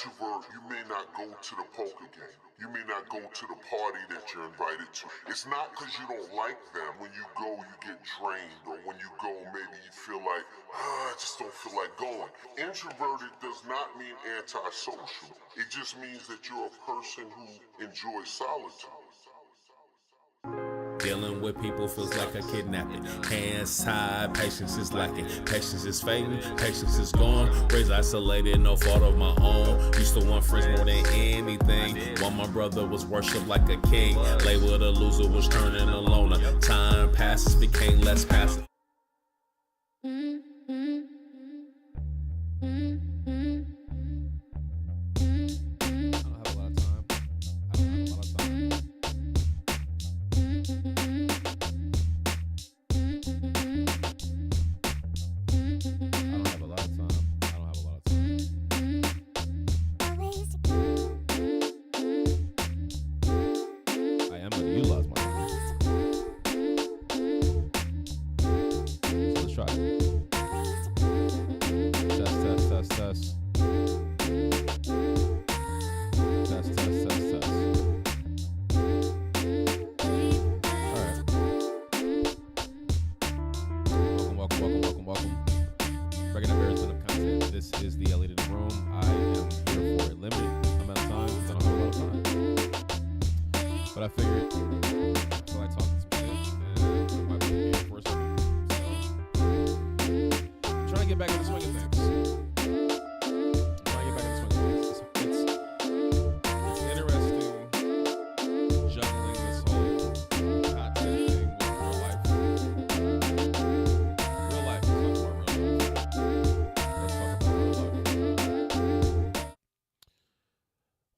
introvert, you may not go to the poker game. You may not go to the party that you're invited to. It's not because you don't like them. When you go, you get drained. Or when you go, maybe you feel like, I just don't feel like going. Introverted does not mean antisocial. It just means that you're a person who enjoys solitude. Dealing with people feels like a kidnapping. Hands tied, patience is lacking. Patience is fading, patience is gone. Raised isolated, no fault of my own. Used to want friends more than anything. While my brother was worshipped like a king. Labeled a loser, was turning a loner. Time passes, became less passive.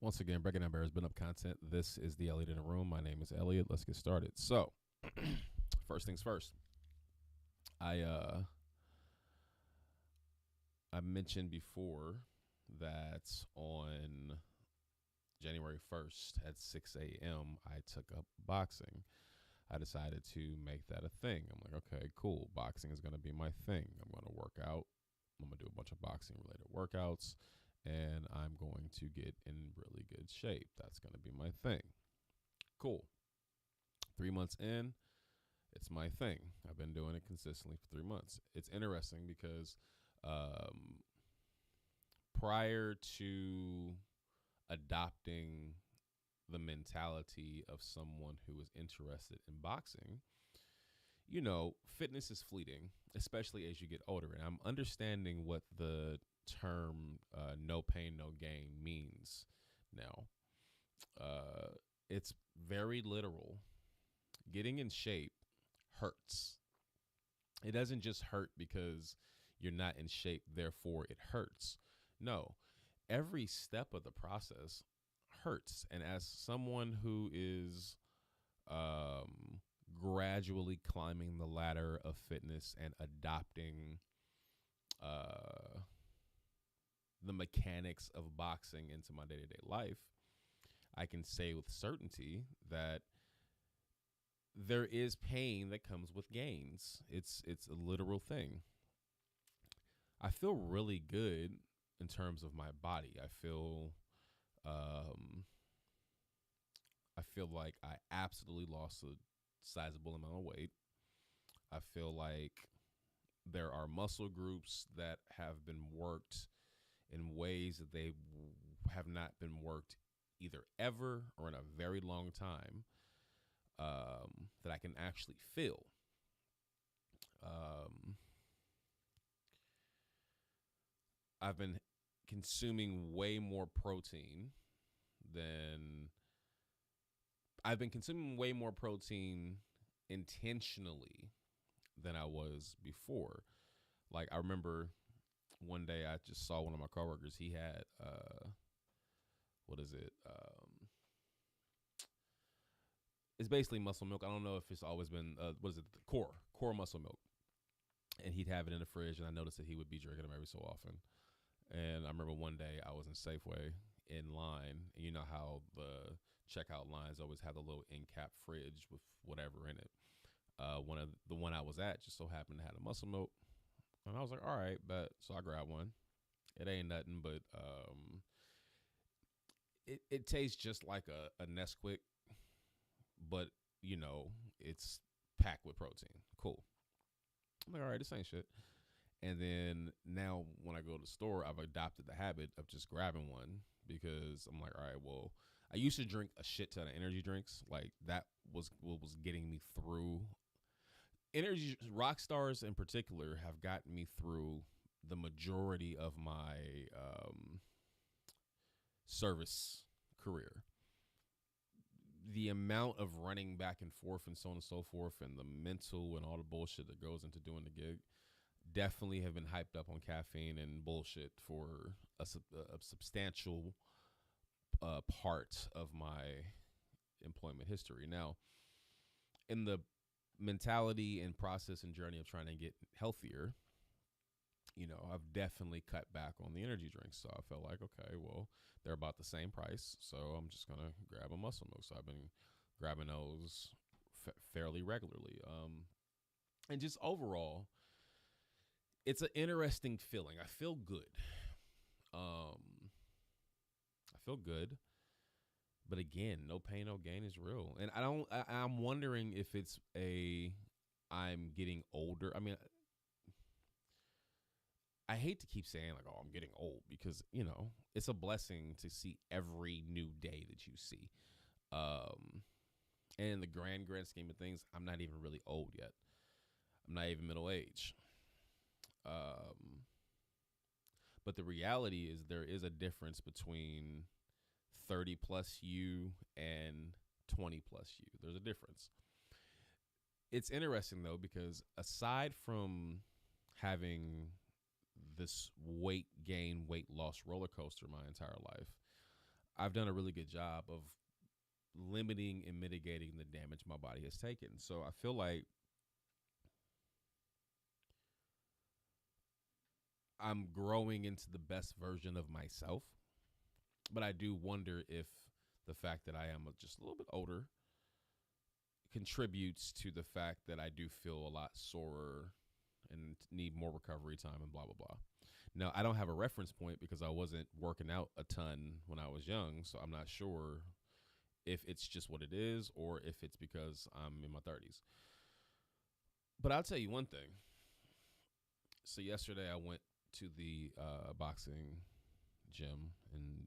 Once again, Breaking Down Barriers, been up content. This is the Elliot in the Room. My name is Elliot. Let's get started. So, first things first. I mentioned before that on January 1st at 6 a.m., I took up boxing. I decided to make that a thing. I'm like, okay, cool. Boxing is going to be my thing. I'm going to work out. I'm going to do a bunch of boxing-related workouts. And I'm going to get in really good shape. That's going to be my thing. Cool. 3 months in, it's my thing. I've been doing it consistently for 3 months. It's interesting because prior to adopting the mentality of someone who is interested in boxing, you know, fitness is fleeting, especially as you get older. And I'm understanding what the term no pain, no gain means now. It's very literal. Getting in shape hurts. It doesn't just hurt because you're not in shape, therefore it hurts. No, every step of the process hurts. And as someone who is gradually climbing the ladder of fitness and adopting the mechanics of boxing into my day-to-day life, I can say with certainty that there is pain that comes with gains. It's a literal thing. I feel really good in terms of my body. I feel like I absolutely lost a sizable amount of weight. I feel like there are muscle groups that have been worked in ways that they have not been worked either ever or in a very long time, that I can actually feel. I've been consuming way more protein than I've been consuming way more protein intentionally than I was before. Like, I remember one day I just saw one of my coworkers. He had what is it? It's basically muscle milk. I don't know if it's always been what is it? Core muscle milk. And he'd have it in the fridge, and I noticed that he would be drinking them every so often. And I remember one day I was in Safeway in line, and you know how the checkout lines always have the little end-cap fridge with whatever in it. The one I was at just so happened to have a muscle milk, and I was like, all right, but so I grabbed one. It ain't nothing but it tastes just like a Nesquik, but it's packed with protein. Cool. I'm like, all right, this ain't shit. And then now when I go to the store, I've adopted the habit of just grabbing one because I'm like, all right, well, I used to drink a shit ton of energy drinks. Like that was what was getting me through. Energy rock stars in particular have gotten me through the majority of my service career. The amount of running back and forth and so on and so forth, and the mental and all the bullshit that goes into doing the gig, definitely have been hyped up on caffeine and bullshit for a substantial part of my employment history. Now, in the mentality and process and journey of trying to get healthier, I've definitely cut back on the energy drinks. So I felt like, okay, well, they're about the same price, so I'm just gonna grab a Muscle Milk. So I've been grabbing those fairly regularly. And just overall, it's an interesting feeling. I feel good. I feel good. But again, no pain, no gain is real. And I'm wondering if it's I'm getting older. I mean, I hate to keep saying like, oh, I'm getting old because, it's a blessing to see every new day that you see. And in the grand scheme of things, I'm not even really old yet. I'm not even middle age. But the reality is there is a difference between 30 plus you and 20 plus you. There's a difference. It's interesting though, because aside from having this weight gain, weight loss roller coaster my entire life, I've done a really good job of limiting and mitigating the damage my body has taken. So I feel like I'm growing into the best version of myself. But I do wonder if the fact that I am just a little bit older contributes to the fact that I do feel a lot sorer and need more recovery time and blah, blah, blah. Now, I don't have a reference point because I wasn't working out a ton when I was young, so I'm not sure if it's just what it is or if it's because I'm in my 30s. But I'll tell you one thing. So yesterday I went to the boxing gym and,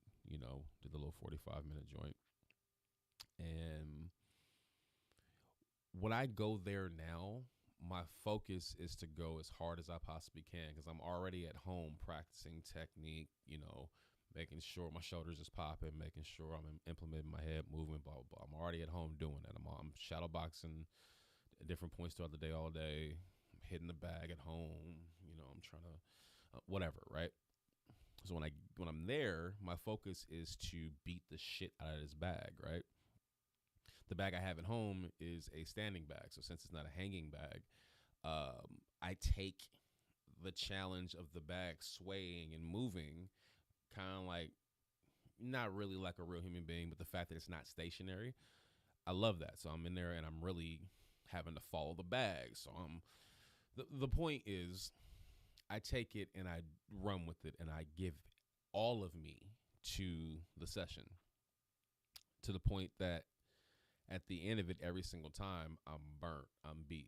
did the little 45-minute joint. And when I go there now, my focus is to go as hard as I possibly can because I'm already at home practicing technique, making sure my shoulders is popping, making sure I'm implementing my head movement, blah, blah, blah. I'm already at home doing that. I'm shadow boxing at different points throughout the day all day. I'm hitting the bag at home. I'm trying to whatever, right? So when I'm there, my focus is to beat the shit out of this bag, right? The bag I have at home is a standing bag. So since it's not a hanging bag, I take the challenge of the bag swaying and moving kind of like, not really like a real human being, but the fact that it's not stationary, I love that. So I'm in there and I'm really having to follow the bag. So the point is, I take it and I run with it and I give all of me to the session to the point that at the end of it, every single time, I'm burnt, I'm beat.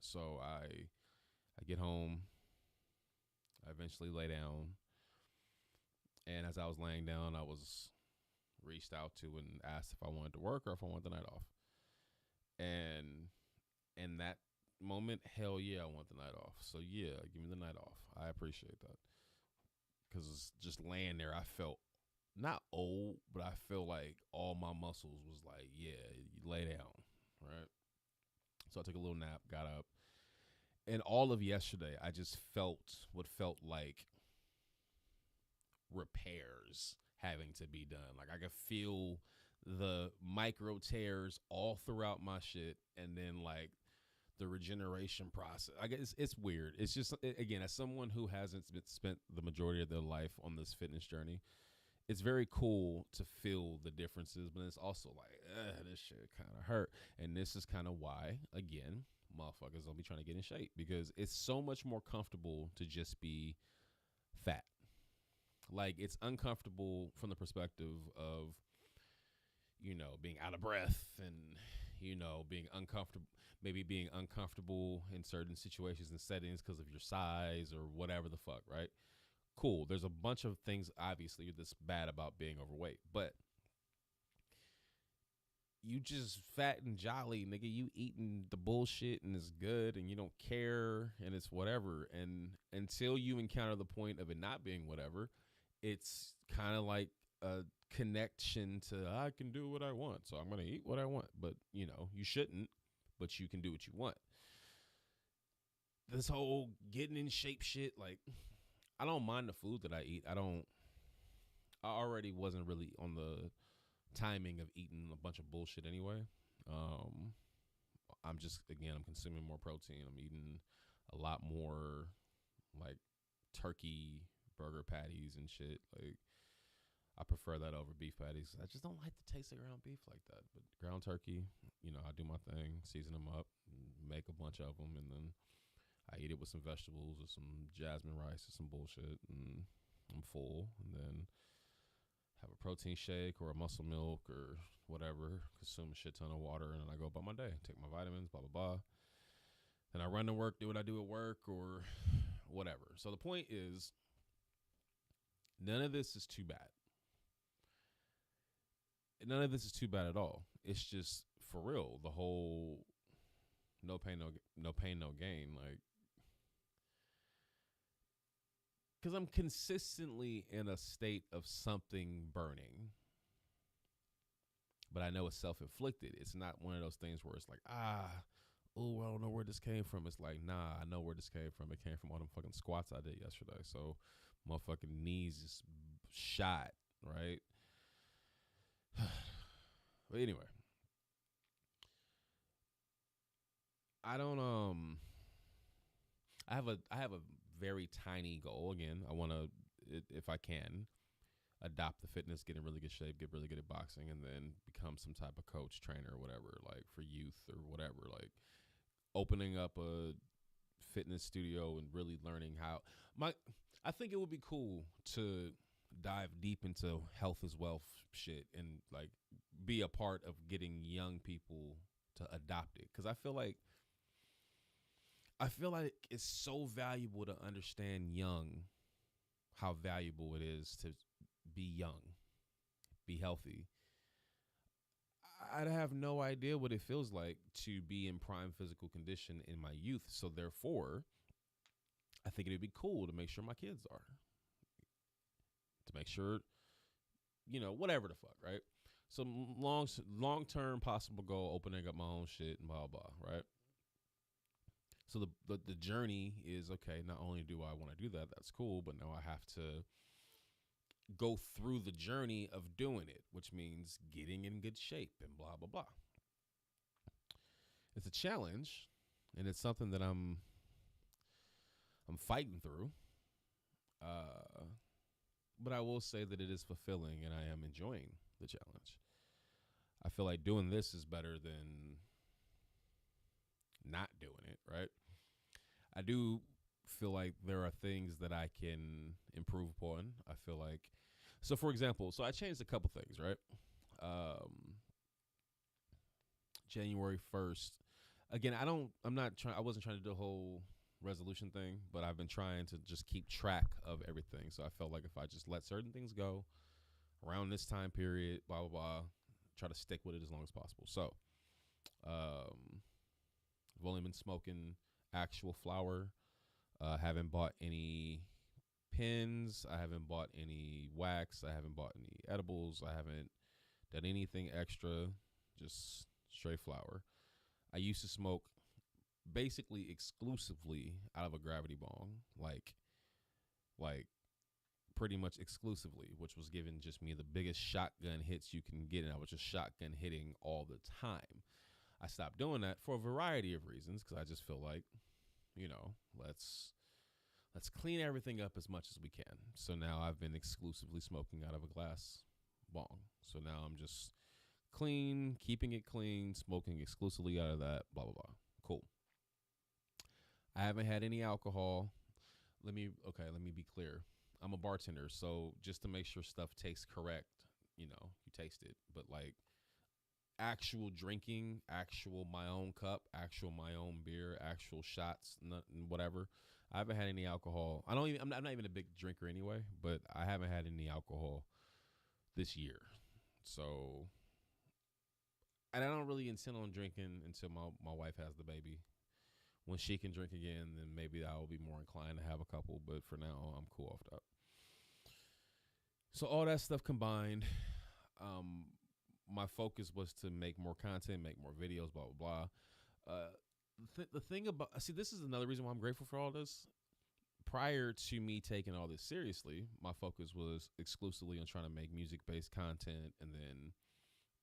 So I get home, I eventually lay down, and as I was laying down, I was reached out to and asked if I wanted to work or if I wanted the night off. And in that moment, hell yeah, I want the night off. So yeah, give me the night off. I appreciate that. Because just laying there, I felt not old, but I feel like all my muscles was like, yeah, you lay down, right? So I took a little nap, got up. And all of yesterday, I just felt what felt like repairs having to be done. Like I could feel the micro tears all throughout my shit. And then like the regeneration process. I guess it's weird. It's just, again, as someone who hasn't spent the majority of their life on this fitness journey, it's very cool to feel the differences, but it's also like, this shit kind of hurt. And this is kind of why, again, motherfuckers don't be trying to get in shape because it's so much more comfortable to just be fat. Like, it's uncomfortable from the perspective of, being out of breath and, being uncomfortable, maybe being uncomfortable in certain situations and settings because of your size or whatever the fuck, right? Cool. There's a bunch of things, obviously, that's bad about being overweight, but you just fat and jolly, nigga. You eating the bullshit and it's good and you don't care and it's whatever. And until you encounter the point of it not being whatever, it's kind of like a connection to I can do what I want, so I'm gonna eat what I want. But you shouldn't, but you can do what you want. This whole getting in shape shit, like, I don't mind the food that I eat. I already wasn't really on the timing of eating a bunch of bullshit anyway. I'm just, again, I'm consuming more protein. I'm eating a lot more like turkey burger patties and shit. Like, I prefer that over beef patties. I just don't like the taste of ground beef like that. But ground turkey, I do my thing, season them up, make a bunch of them, and then I eat it with some vegetables or some jasmine rice or some bullshit, and I'm full. And then have a protein shake or a muscle milk or whatever, consume a shit ton of water, and then I go about my day, take my vitamins, blah, blah, blah. Then I run to work, do what I do at work or whatever. So the point is, none of this is too bad. None of this is too bad at all. It's just, for real, the whole no pain, no gain. Like, because I'm consistently in a state of something burning, but I know it's self-inflicted. It's not one of those things where it's like, I don't know where this came from. It's like, nah, I know where this came from. It came from all them fucking squats I did yesterday. So motherfucking knees is shot, right? But anyway, I don't I have a very tiny goal. Again, I want to, if I can, adopt the fitness, get in really good shape, get really good at boxing, and then become some type of coach, trainer, or whatever, like for youth or whatever. Like opening up a fitness studio and really learning how I think it would be cool to dive deep into health is wealth shit and like be a part of getting young people to adopt it, because I feel like it's so valuable to understand how valuable it is to be young, be healthy. I have no idea what it feels like to be in prime physical condition in my youth. So therefore, I think it'd be cool to make sure my kids are. To make sure, whatever the fuck, right? So long-term possible goal, opening up my own shit and blah, blah, right? So the journey is, okay, not only do I want to do that, that's cool, but now I have to go through the journey of doing it, which means getting in good shape and blah, blah, blah. It's a challenge, and it's something that I'm fighting through. But I will say that it is fulfilling, and I am enjoying the challenge. I feel like doing this is better than not doing it, right? I do feel like there are things that I can improve upon. I feel like, so for example, I changed a couple things, right? January 1st. Again, I wasn't trying to do a whole resolution thing, but I've been trying to just keep track of everything. So I felt like if I just let certain things go around this time period, blah, blah, blah, try to stick with it as long as possible. So, I've only been smoking actual flower. Haven't bought any pins. I haven't bought any wax. I haven't bought any edibles. I haven't done anything extra, just straight flower. I used to smoke basically exclusively out of a gravity bong, like pretty much exclusively, which was giving just me the biggest shotgun hits you can get, and I was just shotgun hitting all the time. I stopped doing that for a variety of reasons, because I just feel like, let's clean everything up as much as we can. So now I've been exclusively smoking out of a glass bong. So now I'm just clean, keeping it clean, smoking exclusively out of that, blah, blah, blah. Cool. I haven't had any alcohol. Let me be clear. I'm a bartender, so just to make sure stuff tastes correct, you know, you taste it. But like actual drinking, actual my own cup, actual my own beer, actual shots, nothing, whatever. I haven't had any alcohol. I don't even. I'm not even a big drinker anyway, but I haven't had any alcohol this year. So, and I don't really intend on drinking until my wife has the baby. When she can drink again, then maybe I will be more inclined to have a couple. But for now, I'm cool off that. So all that stuff combined, um, my focus was to make more content, make more videos, blah blah blah. The thing about this is another reason why I'm grateful for all this. Prior to me taking all this seriously, my focus was exclusively on trying to make music based content and then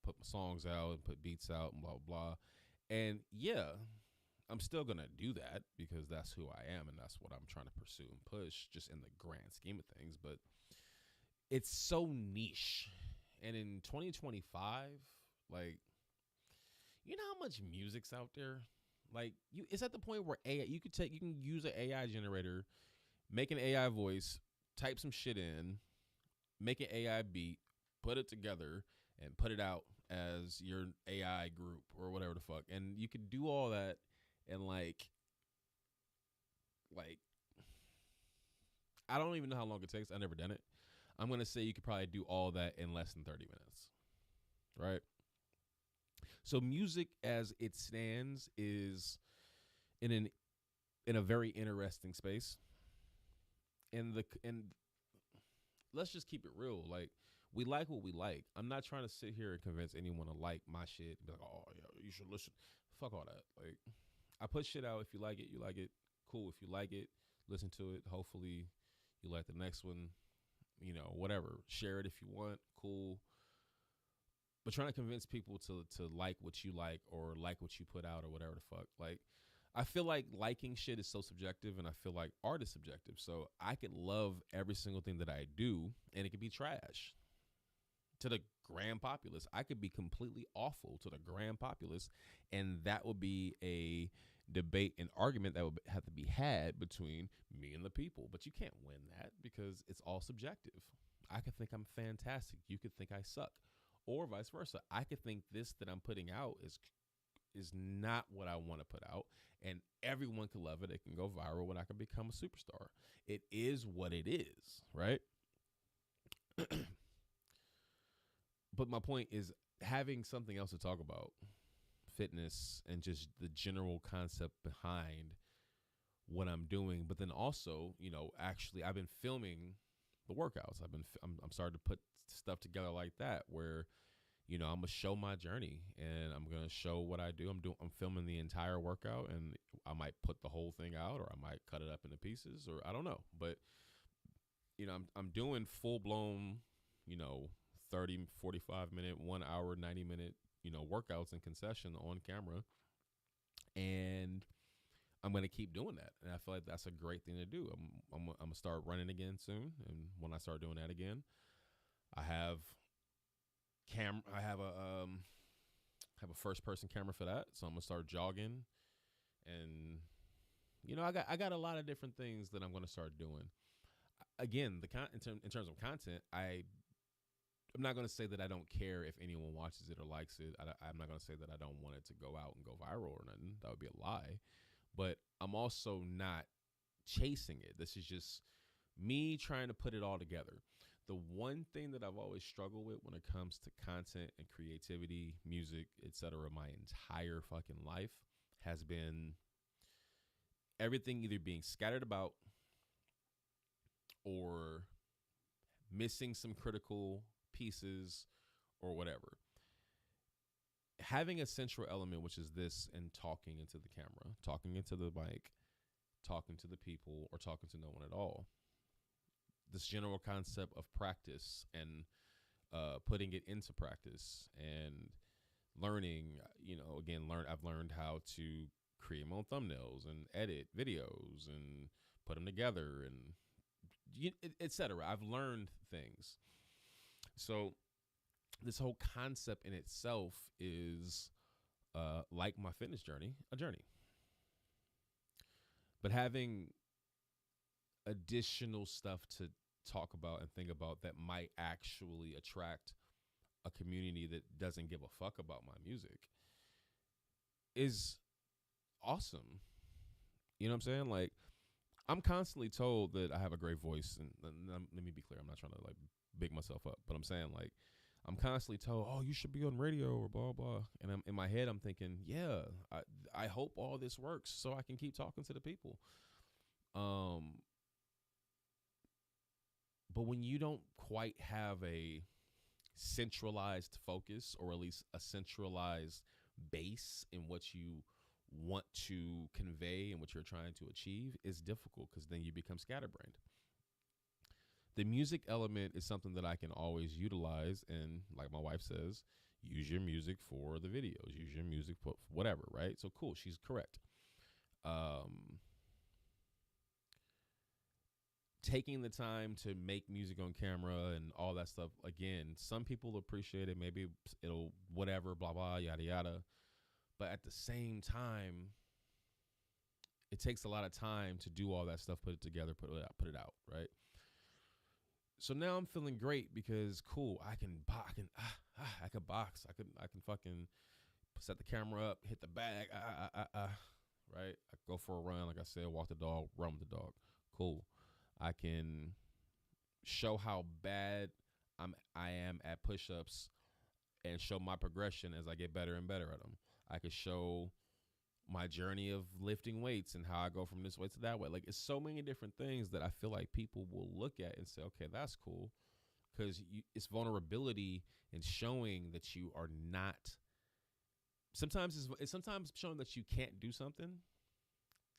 put my songs out and put beats out and blah blah blah. And yeah, I'm still gonna do that because that's who I am and that's what I'm trying to pursue and push, just in the grand scheme of things. But it's so niche, and in 2025, like, you know how much music's out there. Like, it's at the point where AI, you can use an AI generator, make an AI voice, type some shit in, make an AI beat, put it together, and put it out as your AI group or whatever the fuck. And you could do all that in like I don't even know how long it takes. I've never done it. I'm gonna say you could probably do all that in less than 30 minutes, right? So music, as it stands, is in a very interesting space. And let's just keep it real. Like, we like what we like. I'm not trying to sit here and convince anyone to like my shit and be like, oh yeah, you should listen. Fuck all that. Like, I put shit out. If you like it, you like it. Cool. If you like it, listen to it. Hopefully, you like the next one. You know, whatever. Share it if you want. Cool. But trying to convince people to like what you like or like what you put out or whatever the fuck. Like, I feel like liking shit is so subjective, and I feel like art is subjective. So I could love every single thing that I do, and it could be trash to the grand populace. I could be completely awful to the grand populace, and that would be a debate and argument that would have to be had between me and the people. But you can't win that because it's all subjective. I could think I'm fantastic. You could think I suck, or vice versa. I could think this that I'm putting out is not what I want to put out, and everyone can love it. It can go viral, and I can become a superstar. It is what it is, right? But my point is having something else to talk about, fitness and just the general concept behind what I'm doing. But then also, you know, actually I've been filming the workouts. I'm starting to put stuff together like that where, you know, I'm gonna show my journey and I'm gonna show what I do. I'm filming the entire workout, and I might put the whole thing out, or I might cut it up into pieces, or I don't know. But, you know, I'm doing full blown, you know, 30, 45 minute, 1 hour, 90-minute, you know, workouts in concession on camera. And I'm going to keep doing that. And I feel like that's a great thing to do. I'm going to start running again soon. And when I start doing that again, I have a first person camera for that. So I'm going to start jogging, and, you know, I got a lot of different things that I'm going to start doing. Again, in terms of content, I'm not going to say that I don't care if anyone watches it or likes it. I'm not going to say that I don't want it to go out and go viral or nothing. That would be a lie. But I'm also not chasing it. This is just me trying to put it all together. The one thing that I've always struggled with when it comes to content and creativity, music, etc., my entire fucking life has been everything either being scattered about or missing some critical pieces or whatever. Having a central element, which is this, and talking into the camera, talking into the mic, talking to the people, or talking to no one at all. This general concept of practice and putting it into practice and learning, you know, again, I've learned how to create my own thumbnails and edit videos and put them together and etc. I've learned things. So this whole concept in itself is like my fitness journey, a journey. But having additional stuff to talk about and think about that might actually attract a community that doesn't give a fuck about my music is awesome. You know what I'm saying? Like, I'm constantly told that I have a great voice, and let me be clear, I'm not trying to like big myself up, but I'm saying like I'm constantly told, "Oh, you should be on radio or blah blah," and I'm in my head, I'm thinking, "Yeah, I hope all this works so I can keep talking to the people." Um, but when you don't quite have a centralized focus, or at least a centralized base in what you want to convey and what you're trying to achieve, is difficult because then you become scatterbrained. The music element is something that I can always utilize, and like my wife says, use your music for the videos, use your music for whatever, right? So cool, she's correct. Taking the time to make music on camera and all that stuff, again, some people appreciate it, maybe it'll whatever, blah blah, yada yada, but at the same time, it takes a lot of time to do all that stuff, put it together, put it out, right? So now I'm feeling great because cool, I can box, I can fucking set the camera up, hit the bag, right? I go for a run, like I said, walk the dog, run with the dog, cool. I can show how bad I am at push-ups and show my progression as I get better and better at them. I could show my journey of lifting weights and how I go from this weight to that weight. Like, it's so many different things that I feel like people will look at and say, okay, that's cool. Because it's vulnerability and showing that you are not. Sometimes sometimes showing that you can't do something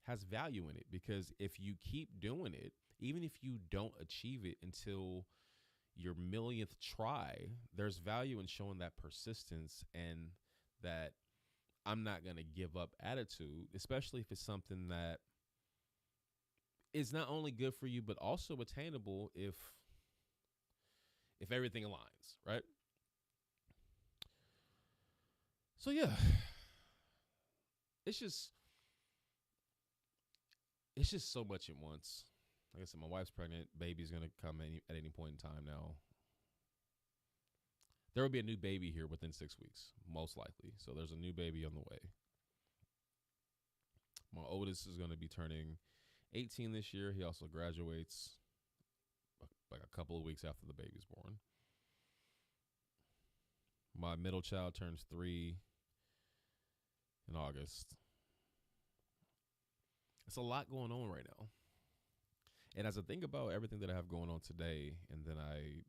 has value in it, because if you keep doing it, even if you don't achieve it until your millionth try, there's value in showing that persistence and that I'm not going to give up attitude, especially if it's something that is not only good for you, but also attainable if everything aligns, right? So yeah, it's just so much at once. Like I said, my wife's pregnant. Baby's going to come at any point in time now. There will be a new baby here within 6 weeks, most likely. So there's a new baby on the way. My oldest is going to be turning 18 this year. He also graduates like a couple of weeks after the baby's born. My middle child turns 3 in August. It's a lot going on right now. And as I think about everything that I have going on today, and then I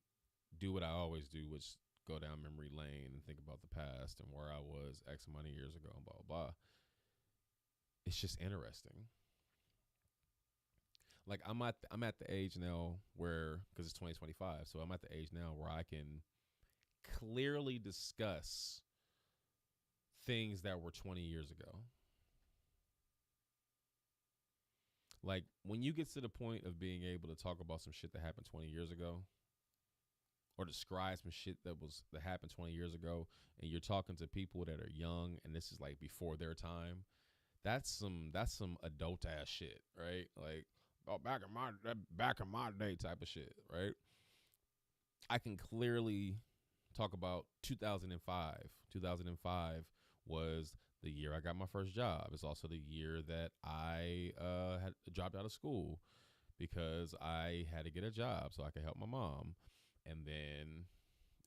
do what I always do, which go down memory lane and think about the past and where I was X amount of years ago and blah, blah, blah. It's just interesting. Like, I'm at the age now where, because it's 2025, so I'm at the age now where I can clearly discuss things that were 20 years ago. Like, when you get to the point of being able to talk about some shit that happened 20 years ago, or describe some shit that happened 20 years ago, and you're talking to people that are young, and this is like before their time, that's some adult ass shit, right? Like, oh, back in my day type of shit, right? I can clearly talk about 2005. 2005 was the year I got my first job. It's also the year that I had dropped out of school because I had to get a job so I could help my mom. And then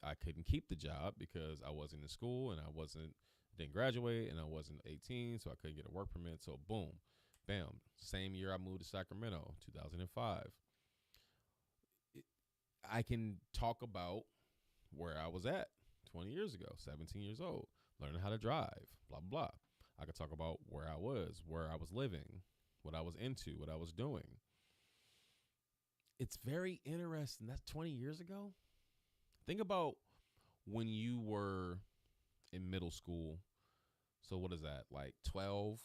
I couldn't keep the job because I wasn't in school and didn't graduate and I wasn't 18, so I couldn't get a work permit. So boom, bam. Same year I moved to Sacramento, 2005. I can talk about where I was at 20 years ago, 17 years old, learning how to drive, blah, blah, blah. I could talk about where I was living, what I was into, what I was doing. It's very interesting. That's 20 years ago. Think about when you were in middle school. So what is that, like 12?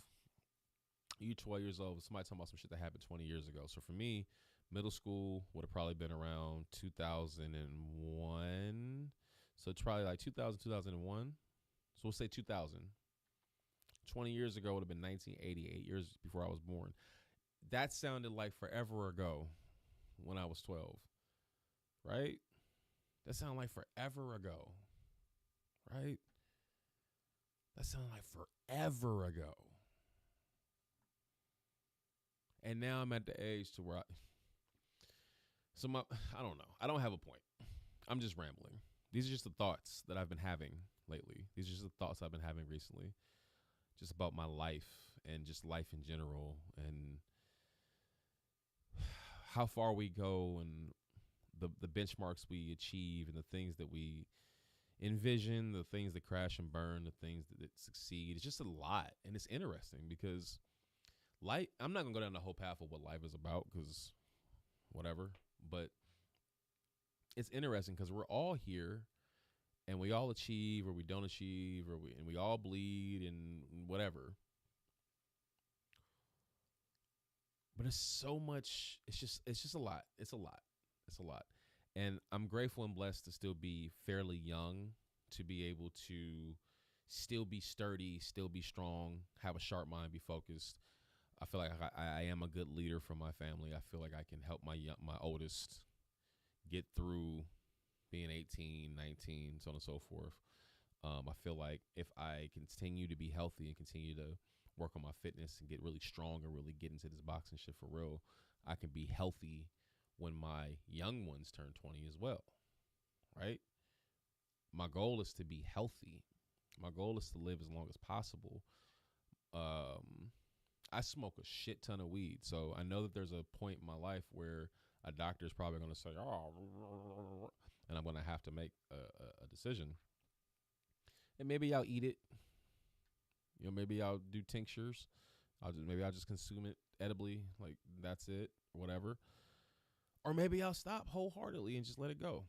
You 12 years old. Somebody talking about some shit that happened 20 years ago. So for me, middle school would have probably been around 2001. So it's probably like 2000, 2001. So we'll say 2000. 20 years ago would have been 1988, years before I was born. That sounded like forever ago when I was 12. right? That sounded like forever ago, right? That sounded like forever ago. And now I'm at the age to where I don't know. I don't have a point. I'm just rambling. These are just the thoughts that I've been having lately. These are just the thoughts I've been having recently, just about my life and just life in general, and how far we go, and the benchmarks we achieve, and the things that we envision, the things that crash and burn, the things that succeed. It's just a lot, and it's interesting because life. I'm not gonna go down the whole path of what life is about because whatever, but it's interesting because we're all here and we all achieve or we don't achieve and we all bleed and whatever. But it's so much. It's just a lot. It's a lot. It's a lot. And I'm grateful and blessed to still be fairly young, to be able to still be sturdy, still be strong, have a sharp mind, be focused. I feel like I am a good leader for my family. I feel like I can help my oldest get through being 18, 19, so on and so forth. I feel like if I continue to be healthy and continue to work on my fitness and get really strong and really get into this boxing shit for real, I can be healthy when my young ones turn 20 as well, right? My goal is to be healthy. My goal is to live as long as possible. I smoke a shit ton of weed, so I know that there's a point in my life where a doctor is probably going to say, "Oh," and I'm going to have to make a decision. And maybe I'll eat it. Maybe I'll do tinctures. Maybe I'll just consume it edibly, like that's it, or whatever. Or maybe I'll stop wholeheartedly and just let it go.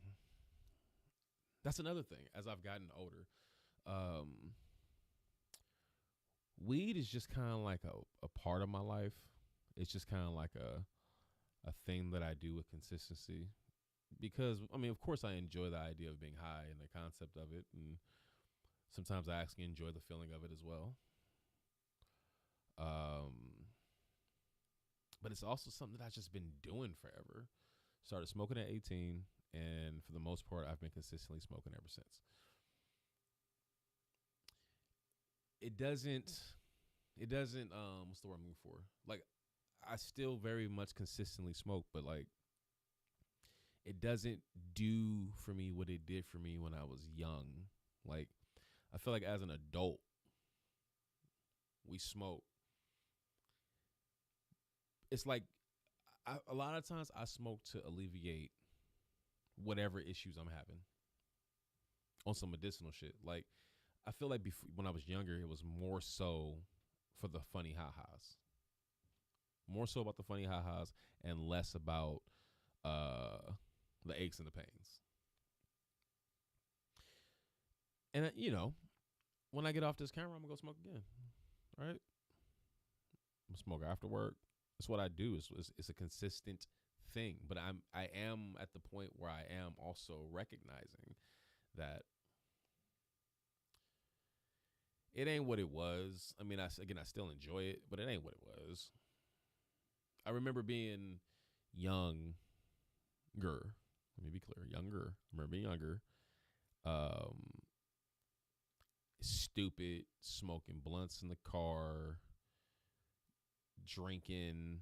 That's another thing. As I've gotten older, weed is just kind of like a part of my life. It's just kind of like a thing that I do with consistency. Because, I mean, of course I enjoy the idea of being high and the concept of it. And sometimes I actually enjoy the feeling of it as well. But it's also something that I've just been doing forever. Started smoking at 18, and for the most part, I've been consistently smoking ever since. It doesn't, what's the word I'm looking for? Like, I still very much consistently smoke, but like, it doesn't do for me what it did for me when I was young. Like, I feel like as an adult, we smoke. It's like a lot of times I smoke to alleviate whatever issues I'm having on some medicinal shit. Like, I feel like when I was younger, it was more so for the funny ha-has. More so about the funny ha-has and less about the aches and the pains. And, when I get off this camera, I'm going to go smoke again. Right? I'm going to smoke after work. It's what I do. It's a consistent thing. But I am at the point where I am also recognizing that it ain't what it was. I mean, I still enjoy it, but it ain't what it was. I remember being younger. Let me be clear. Younger. I remember being younger. Stupid, smoking blunts in the car, drinking,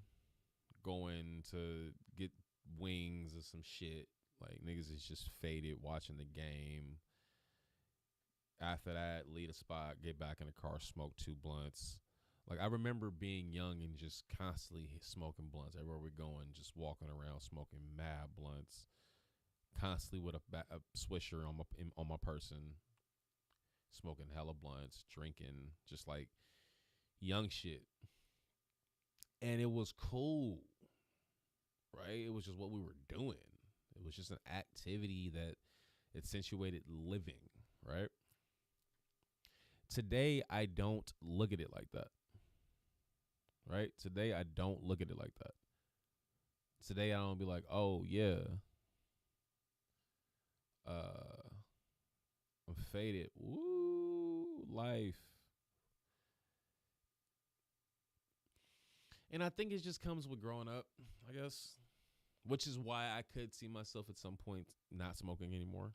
going to get wings or some shit. Like, niggas is just faded watching the game. After that, leave a spot, get back in the car, smoke 2 blunts. Like, I remember being young and just constantly smoking blunts everywhere we're going, just walking around smoking mad blunts, constantly with a swisher on my person, smoking hella blunts, drinking, just like young shit. And it was cool, right? It was just what we were doing. It was just an activity that accentuated living, right? Today, I don't look at it like that, right? Today, I don't look at it like that. Today, I don't be like, oh, yeah, I'm faded. Woo, life. And I think it just comes with growing up, I guess. which is why I could see myself at some point not smoking anymore.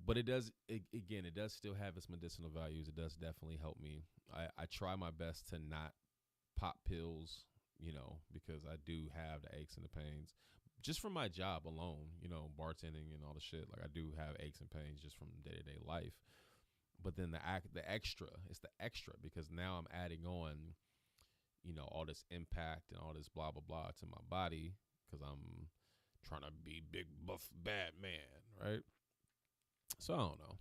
But it does, again, it does still have its medicinal values. It does definitely help me. I try my best to not pop pills, because I do have the aches and the pains just from my job alone, bartending and all the shit. Like I do have aches and pains just from day to day life. But then it's the extra because now I'm adding on, all this impact and all this blah, blah, blah to my body because I'm trying to be big, buff, bad man, right? So I don't know.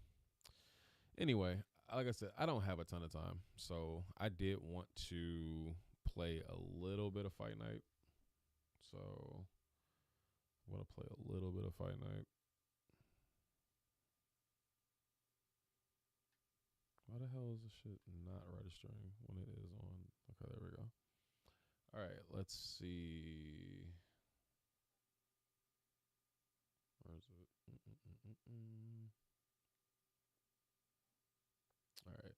Anyway, like I said, I don't have a ton of time. So I did want to play a little bit of Fight Night. So I'm going to play a little bit of Fight Night. Why the hell is this shit not registering when it is on? Okay, there we go. All right, let's see. Where is it? All right.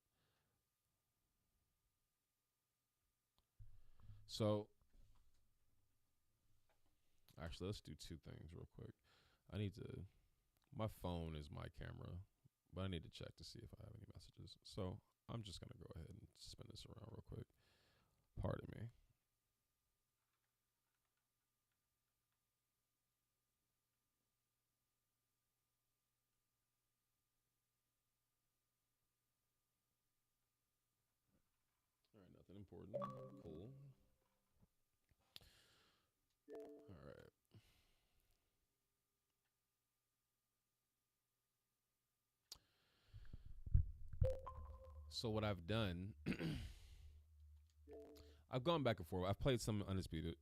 So, actually, let's do two things real quick. My phone is my camera, but I need to check to see if I have any messages. So, I'm just going to go ahead and spin this around real quick. Pardon me. All right, nothing important. Cool. All right. So what I've done, I've gone back and forth. I've played some Undisputed.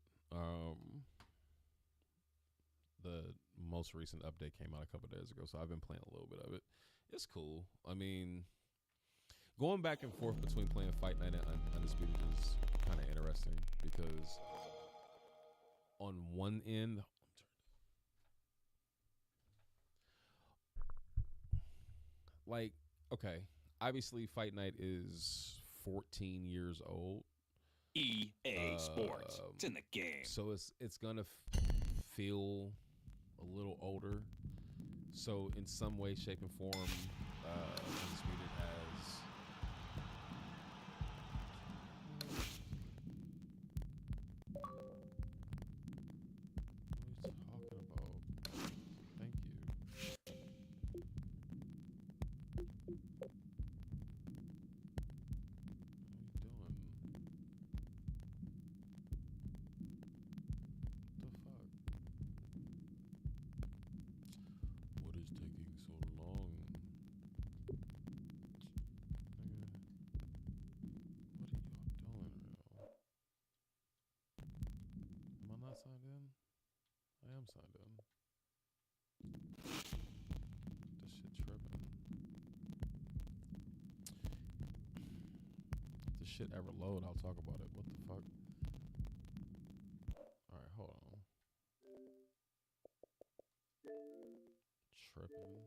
The most recent update came out a couple of days ago, so I've been playing a little bit of it. It's cool. I mean, going back and forth between playing Fight Night and Undisputed is kind of interesting because on one end, like, okay, obviously Fight Night is 14 years old. EA Sports. It's in the game. So it's going to feel a little older. So in some way, shape, and form, Undisputed has... What are you talking about? Thank you. What are you doing? What the fuck? What is taking so long? Nigga, what are y'all doing right now? Am I not signed in? I am signed in. This shit tripping. If this shit ever load, I'll talk about it. What the fuck? Alright, hold on. Tripping.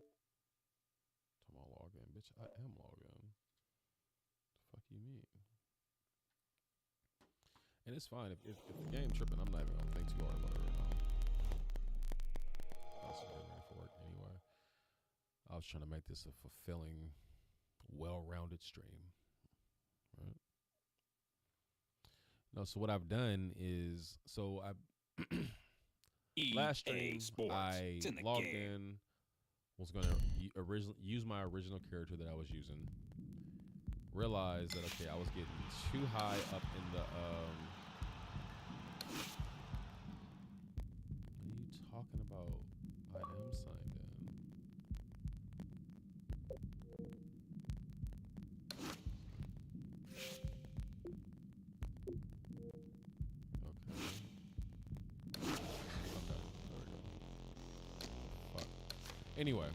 Talking about log in. Bitch, I am logged in. The fuck you mean? And it's fine. If the game tripping, I'm not even gonna think too hard about it right now. I was getting ready for work anyway. I was trying to make this a fulfilling, well-rounded stream. Right? No, so what I've done is, last stream, I logged in, was going to use my original character that I was using. Realized that, okay, I was getting too high up in the, what are you talking about? I am signed in. Anyway,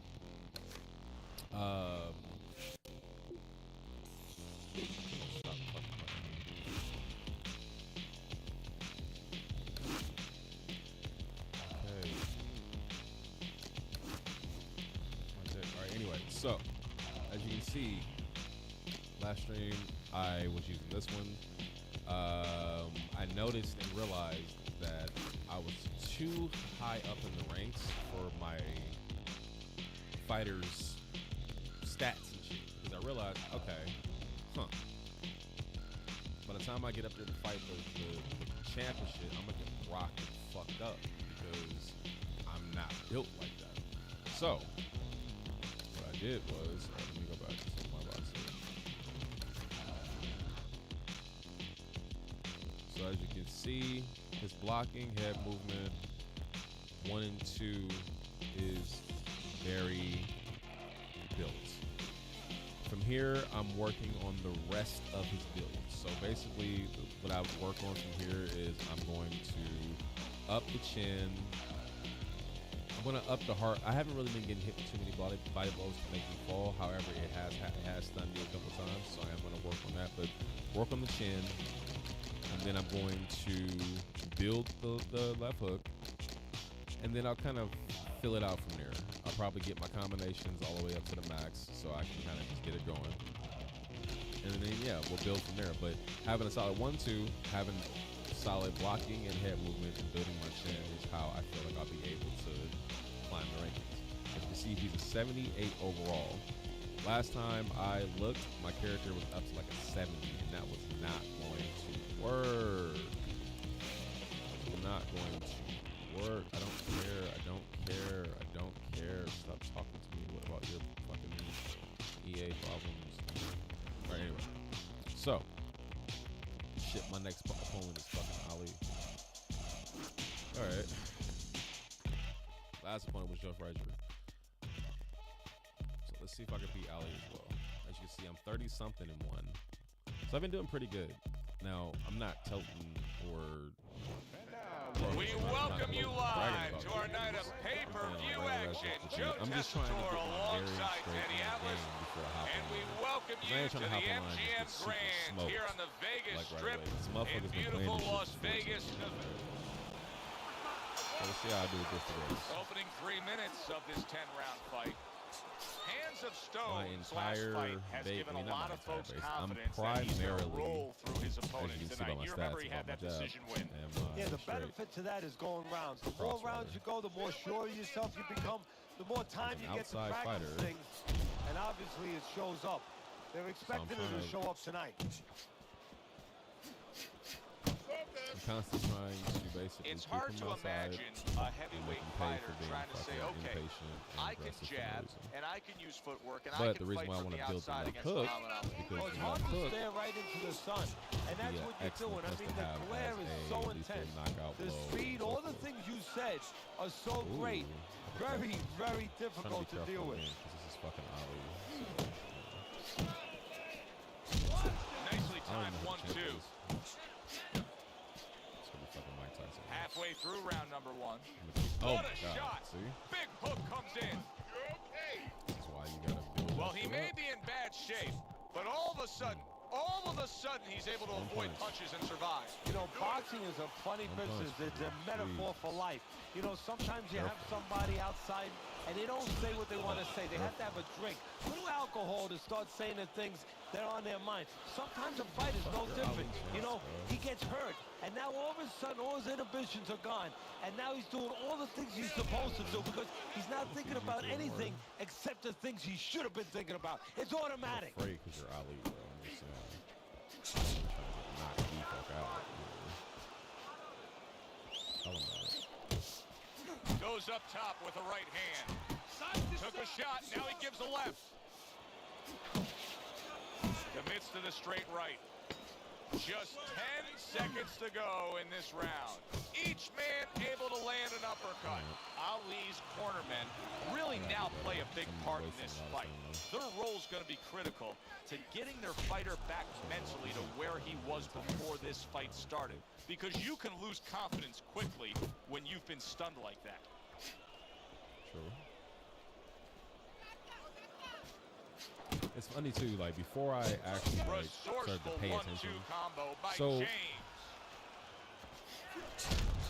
Anyway, so as you can see, last stream I was using this one. I noticed and realized that I was too high up in the ranks for my fighters' stats and shit. Because I realized, okay, by the time I get up there to fight the champ and shit, I'm gonna get rocked and fucked up because I'm not built like that. So, what I did was, let me go back to my box here. So as you can see, his blocking, head movement, 1 and 2 is very built. From here, I'm working on the rest of his build. So basically, what I work on from here is I'm going to up the chin. I'm going to up the heart. I haven't really been getting hit with too many body blows to make me fall. However, it has stunned me a couple times, so I am going to work on that. But work on the chin, and then I'm going to build the left hook, and then I'll kind of fill it out from there. I'll probably get my combinations all the way up to the max, so I can kind of just get it going. And then, yeah, we'll build from there. But having a solid 1-2, having solid blocking and head movement and building my chin is how I feel like I'll be able to climb the rankings. As you can see, he's a 78 overall. Last time I looked, my character was up to like a 70, and that was not going to work. Not going to work. I don't care. I don't care. I don't care. Stop talking to me. What about your fucking EA problems? Alright, anyway. So, shit, my next opponent is fucking Ali. Alright. Last opponent was Joe Frazier. So let's see if I can beat Ali as well. As you can see, I'm 30-something in 1. So I've been doing pretty good. Now, I'm not tilting or... We welcome you live to our night of pay-per-view action. Joe Tessitore alongside Teddy Atlas. And we welcome you to the MGM Grand here on the Vegas Strip in beautiful Las Vegas, Nevada. Let's see how I do with this today. Opening 3 minutes of this 10-round fight. Hands of My Stone slash fight has given a lot of folks confidence that he's going to roll through his opponents tonight. You remember he had that decision win. Yeah, the benefit to that is going rounds. The more rounds you go, the more sure of yourself you become, the more time you get to practice things. And obviously it shows up. They're expecting it to show up tonight. I'm constantly trying to basically It's hard to imagine a heavyweight fighter trying to say, okay, I can jab, and I can use footwork, and I can fight from the outside against Muhammad Ali. Well, it's hard to stare right into the sun, and that's what you're doing. I mean, the glare is so intense. The speed, all the things you said are so great. Very, very difficult to deal with. This is fucking Ali. Nicely timed 1-2. Halfway through round number 1. Oh, what a shot! See? Big hook comes in. This is why you gotta build. Well, he may be in bad shape, but all of a sudden, he's able to avoid punches and survive. You know, boxing is a funny business. It's a metaphor for life. You know, sometimes you have somebody outside and they don't say what they want to say. They have to have a drink, a little alcohol to start saying the things that are on their mind. Sometimes a fight is no different. You know, he gets hurt, and now all of a sudden all his inhibitions are gone, and now he's doing all the things he's supposed to do because he's not thinking about anything except the things he should have been thinking about. It's automatic. I'm afraid because you're Ali, bro. I'm just saying. Knock the fuck out. Tell him about it. Goes up top with a right hand. Took a shot, now he gives a left. Commits to the straight right. Just 10 seconds to go in this round. Each man able to land an uppercut. Ali's cornermen really now play a big part in this fight. Their role is going to be critical to getting their fighter back mentally to where he was before this fight started. Because you can lose confidence quickly when you've been stunned like that. True. It's funny too, like before I actually like, started to pay attention. So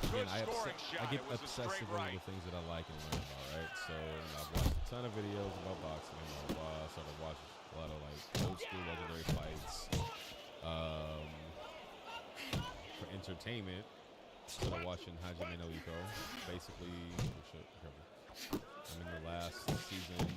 again, I get obsessive over the things that I like and learn about, right? So I've watched a ton of videos about boxing. I started watching a lot of like old school legendary fights for entertainment. instead of watching Hajime no Ippo, basically, I'm in the last season,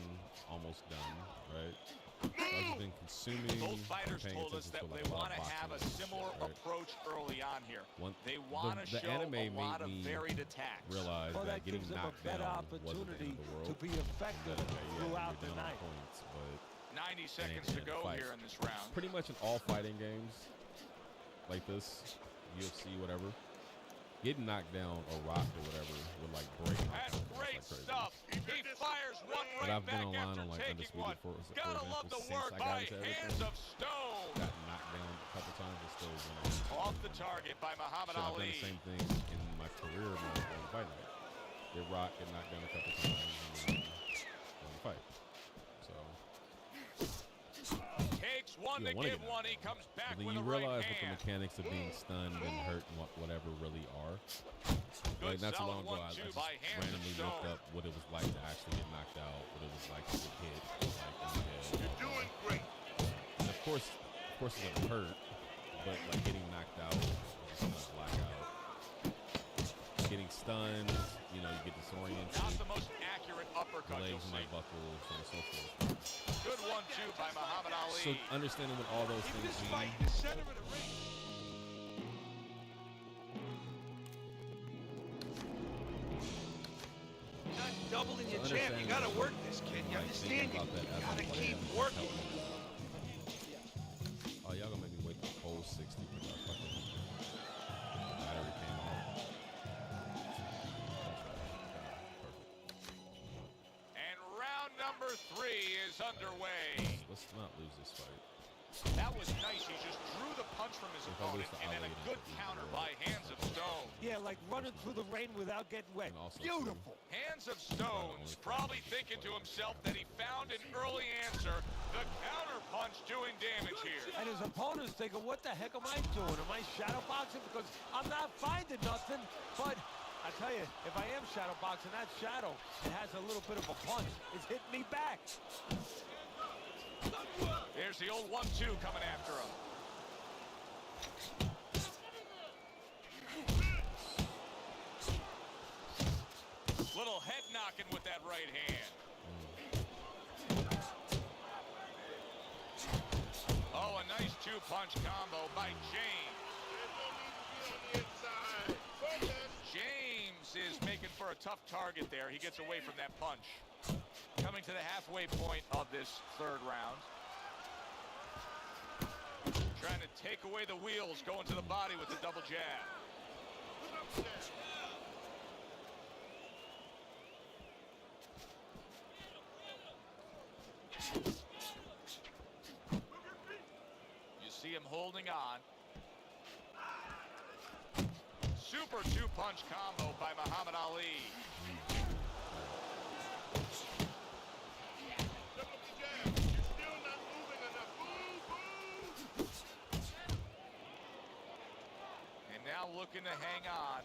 almost done, right? So I've just been consuming. Both fighters paying told us attention that to, they like, want to boxing have a and similar shit, right? approach early on here. They The want to show anime a lot of made me varied attacks. realize Well, that that getting gives them a knocked better down wasn't the end opportunity of the world. to be effective And that, throughout you're the down on night. points, but 90 seconds end to the go fight. here in this round. pretty much in all fighting games like this, UFC, whatever, getting knocked down or rocked or whatever would like break my That's confidence great like crazy. stuff. He fires one But right I've been back online after on like taking one. Undisputed for Gotta example, love the since work I got by into Hands everything. of Stone. Got knocked down a couple times and still winning. Off the target by Muhammad Shit, I've done Ali. the same thing in my career mode on Fight Night. Get rocked, get knocked down a couple times, and then win the fight. So, Takes one you to wanna give get one. knocked He down. comes back But then with you a right realize what the hand. mechanics of being stunned and hurt and whatever really are. Good Like not too solid long ago, I 1-2 just by Hands of randomly looked Stone. up what it was like to actually get knocked out, what it was like to get hit, like in the head. You're doing great. And of course it doesn't hurt, but like getting knocked out, just kind of blackout, getting stunned, you know, you get disoriented, Not the most accurate uppercut legs you'll might see. buckle, so on and so forth. Good 1-2 by Muhammad Ali. So understanding what all those things mean. the center of the ring. Not doubling your champ. You gotta work this, kid. You Like, understand? thinking You about that as gotta I'm keep playing working. helped me. Oh, y'all gonna make me wait the whole 60 for that fucking battery came off. Perfect. And round number 3 is underway. Let's not lose this fight. That was nice. He just drew the punch from his If I lose opponent, to and then Ali, a then good I lose counter the by world. Hands of Stone. Yeah, like running through the rain without getting wet. And also, Beautiful. Hands of Stone's probably thinking to himself that he found an early answer. The counter punch doing damage here. And his opponent's thinking, what the heck am I doing? Am I shadow boxing? Because I'm not finding nothing. But I tell you, if I am shadow boxing, that shadow, it has a little bit of a punch. It's hitting me back. There's the old 1-2 coming after him. Little head knocking with that right hand. Oh, a nice 2-punch combo by James. James is making for a tough target there. He gets away from that punch. Coming to the halfway point of this third round. Trying to take away the wheels, going to the body with the double jab. You see him holding on. Super 2-punch combo by Muhammad Ali. And now looking to hang on.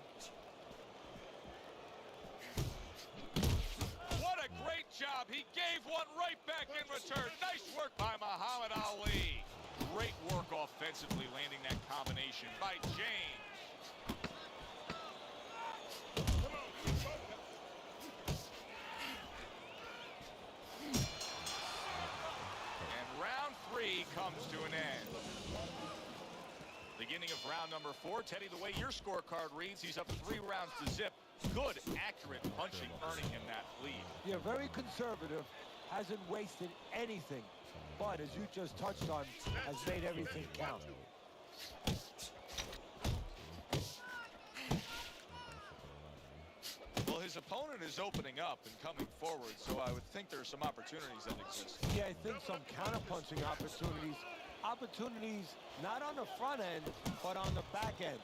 What a great job. He gave one right back in return. Nice work by Muhammad Ali. Great work offensively, landing that combination by James. And round 3 comes to an end. Beginning of round number 4. Teddy, the way your scorecard reads, he's up 3 rounds to zip. Good, accurate punching, earning him that lead. Yeah, very conservative. Hasn't wasted anything. But as you just touched on, has made everything count. Well, his opponent is opening up and coming forward, so I would think there's some opportunities that exist. Yeah, I think some counter-punching opportunities. Opportunities not on the front end, but on the back end.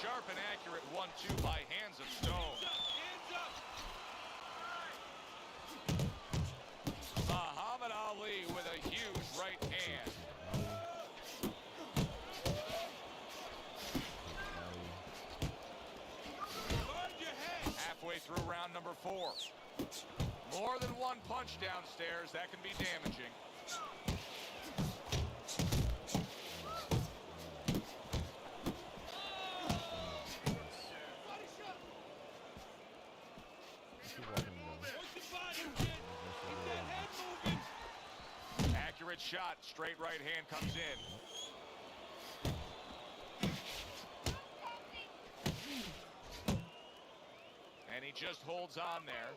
Sharp and accurate 1-2 by Hands of Stone. Muhammad Ali with a huge right hand. Halfway through round number 4. More than one punch downstairs, that can be damaging. Accurate shot, straight right hand comes in. And he just holds on there.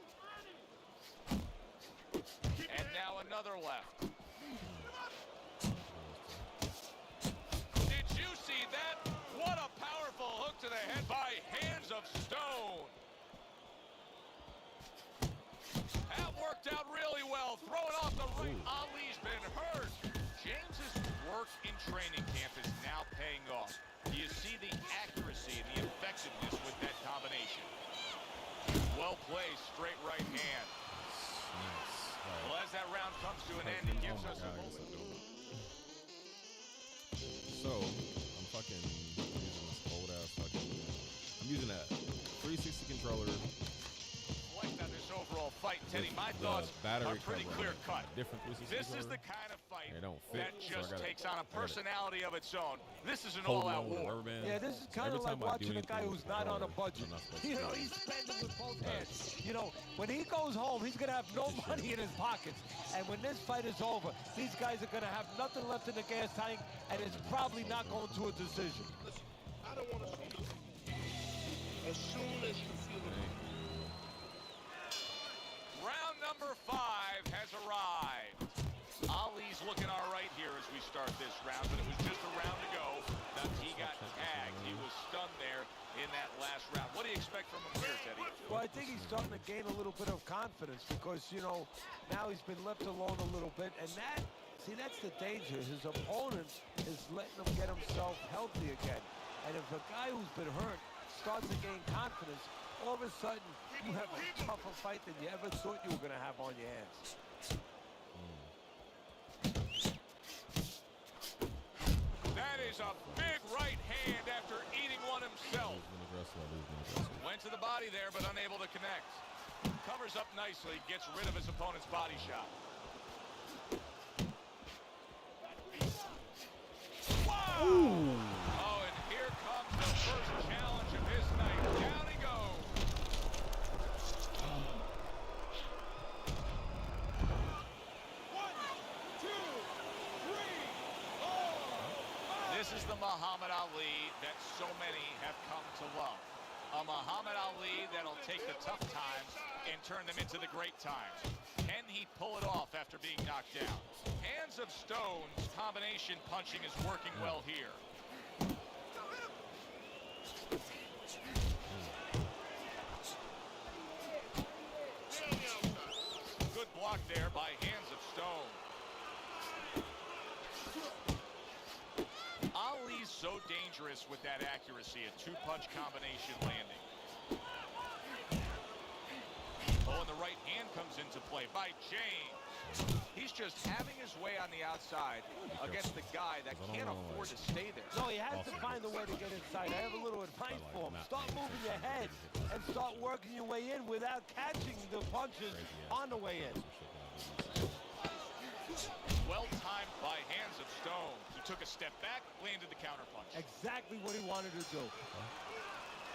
And now another left. Did you see that? What a powerful hook to the head by Hands of Stone. That worked out really well. Throwing off the right. Ali's been hurt. James's work in training camp is now paying off. Do you see the accuracy and the effectiveness with that combination? Well placed, straight right hand. Well, as that round comes to an end, it gives us a moment. So, I'm fucking using this old ass fucking. I'm using a 360 controller. Like that, this overall fight, Teddy, my thoughts are pretty clear cut. Different 360 This is controller. the kind of fight They don't fit, that so I just gotta- takes on a personality of its own. This is an Hold all-out on with a war. rubber band. Yeah, this is So kind every of like time I do watching a guy anything who's with not on a controller, budget. I'm not supposed You to know, do it. he's spending with both hands. You know, when he goes home, he's going to have no money in his pockets. And when this fight is over, these guys are going to have nothing left in the gas tank, and it's probably not going to a decision. I don't want to see you. As soon as you feel it. Round number 5 has arrived. Ali's looking all right here as we start this round, but it was just a round to go. He got tagged. He was stunned there in that last round. What do you expect from him here, Teddy? Well, I think he's starting to gain a little bit of confidence because, you know, now he's been left alone a little bit. And that, see, that's the danger. His opponent is letting him get himself healthy again. And if a guy who's been hurt starts to gain confidence, all of a sudden you have a tougher fight than you ever thought you were going to have on your hands. That is a big right hand after eating one himself. He's been aggressive. Went to the body there, but unable to connect. Covers up nicely, gets rid of his opponent's body shot. Wow! Oh, and here comes the first challenge of his night. Down he goes. This is the Muhammad Ali that so many have come to love. A Muhammad Ali that'll take the tough times and turn them into the great times. Can he pull it off after being knocked down? Hands of Stone's combination punching is working well here. Good block there by Hands of Stone. Ali's so dangerous with that accuracy, a two-punch combination landing. Oh, and the right hand comes into play by James. He's just having his way on the outside against the guy that can't afford to stay there. No, he has to find a way to get inside. I have a little advice for him. Start moving your head and start working your way in without catching the punches on the way in. Well timed by Hands of Stone. He took a step back, landed the counterpunch. Exactly what he wanted to do.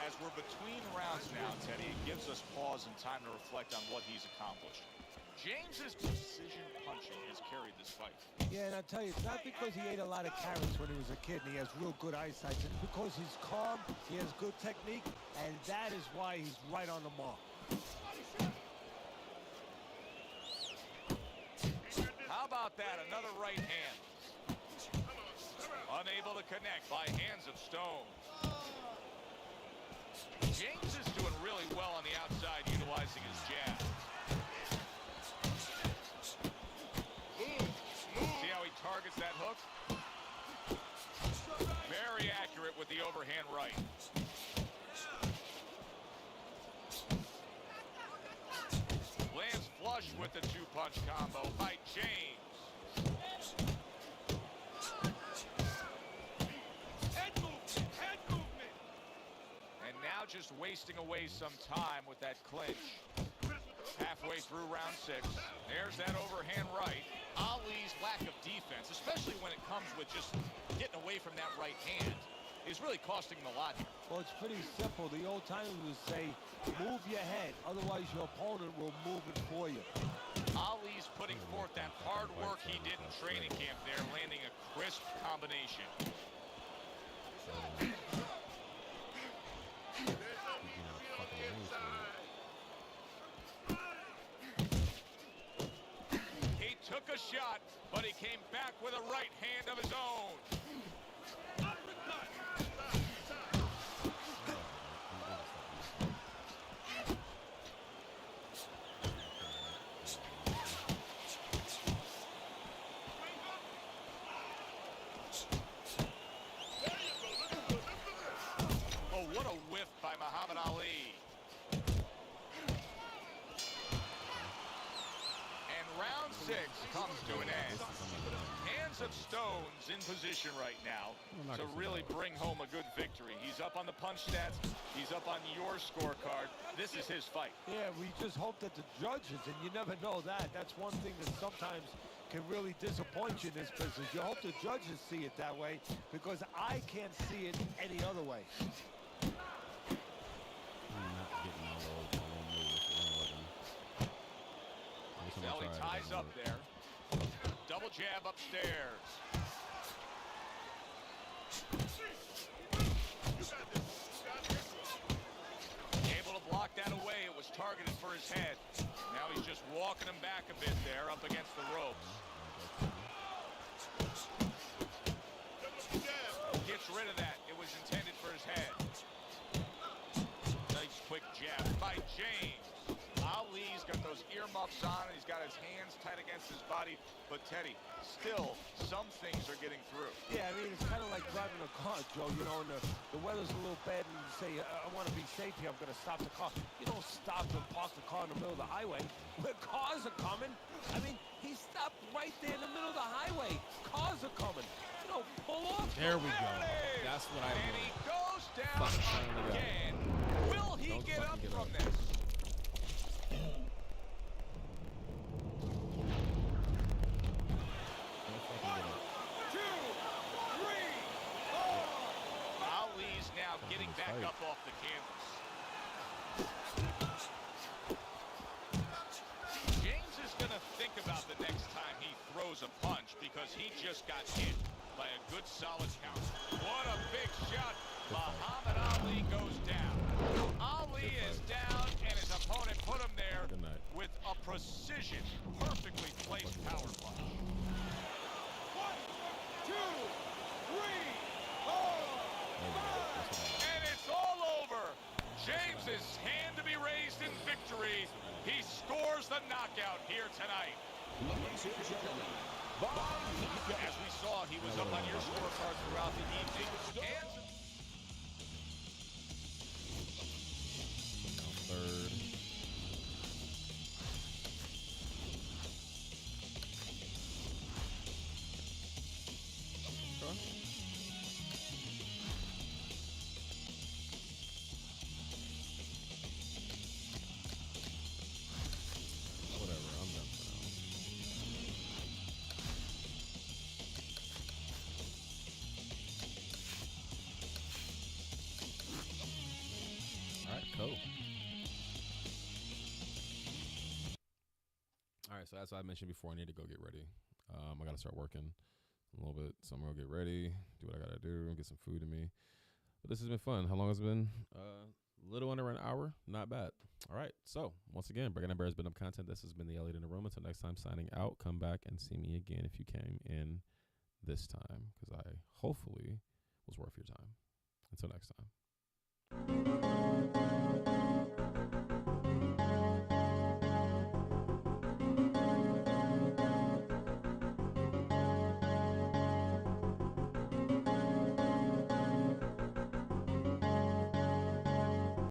As we're between rounds now, Teddy, it gives us pause and time to reflect on what he's accomplished. James's precision punching has carried this fight. Yeah, and I tell you, it's not because he ate a lot of carrots when he was a kid and he has real good eyesight. It's because he's calm, he has good technique, and that is why he's right on the mark. How about that? Another right hand. Unable to connect by Hands of Stone. James is doing really well on the outside, utilizing his jab. See how he targets that hook? Very accurate with the overhand right. Lands flush with the two-punch combo by James. Head movement. And now just wasting away some time with that clinch. Halfway through round 6. There's that overhand right. Ali's lack of defense, especially when it comes with just getting away from that right hand, is really costing him a lot here. Well, it's pretty simple. The old timers would say, move your head, otherwise your opponent will move it for you. Ali's putting forth that hard work he did in training camp there, landing a crisp combination. He took a shot, but he came back with a right hand of his own. Oh, what a whiff by Muhammad Ali. And round 6 comes to an end. Hands of Stone's in position right now to really bring home a good victory. He's up on the punch stats. He's up on your scorecard. This is his fight. Yeah, we just hope that the judges, and you never know that. That's one thing that sometimes can really disappoint you in this business. You hope the judges see it that way, because I can't see it any other way. Belly ties up there. Double jab upstairs. Able to block that away. It was targeted for his head. Now he's just walking him back a bit there up against the ropes. Gets rid of that. It was intended for his head. Nice quick jab by James. Ali's got those earmuffs on, and he's got his hands tight against his body. But, Teddy, still, some things are getting through. Yeah, I mean, it's kind of like driving a car, Joe. You know, and the weather's a little bad, and you say, I want to be safe here, I'm going to stop the car. You don't stop and park the car in the middle of the highway where cars are coming. I mean, he stopped right there in the middle of the highway. Cars are coming. You know, pull off. There we go. That's what I And he want. goes down again. Will he get up from this? Ali's now getting back up off the canvas. James is going to think about the next time he throws a punch, because he just got hit by a good solid counter. What a big shot. Muhammad Ali goes down. Ali is down, and his opponent put him there with a precision, perfectly placed power punch. 1, 2, 3, 4. And it's all over. James's hand to be raised in victory. He scores the knockout here tonight. As we saw, he was up on your scorecard throughout the evening. And Third. Whatever, I'm done for now. All right, cool. All right, so as I mentioned before, I need to go get ready. I got to start working a little bit, so I'm going to get ready, do what I got to do, get some food in me. But this has been fun. How long has it been? A little under an hour. Not bad. All right, so once again, Breaking Down Bears been up content. This has been the Elliot in the Room. Until next time, signing out. Come back and see me again if you came in this time, because I hopefully was worth your time. Until next time.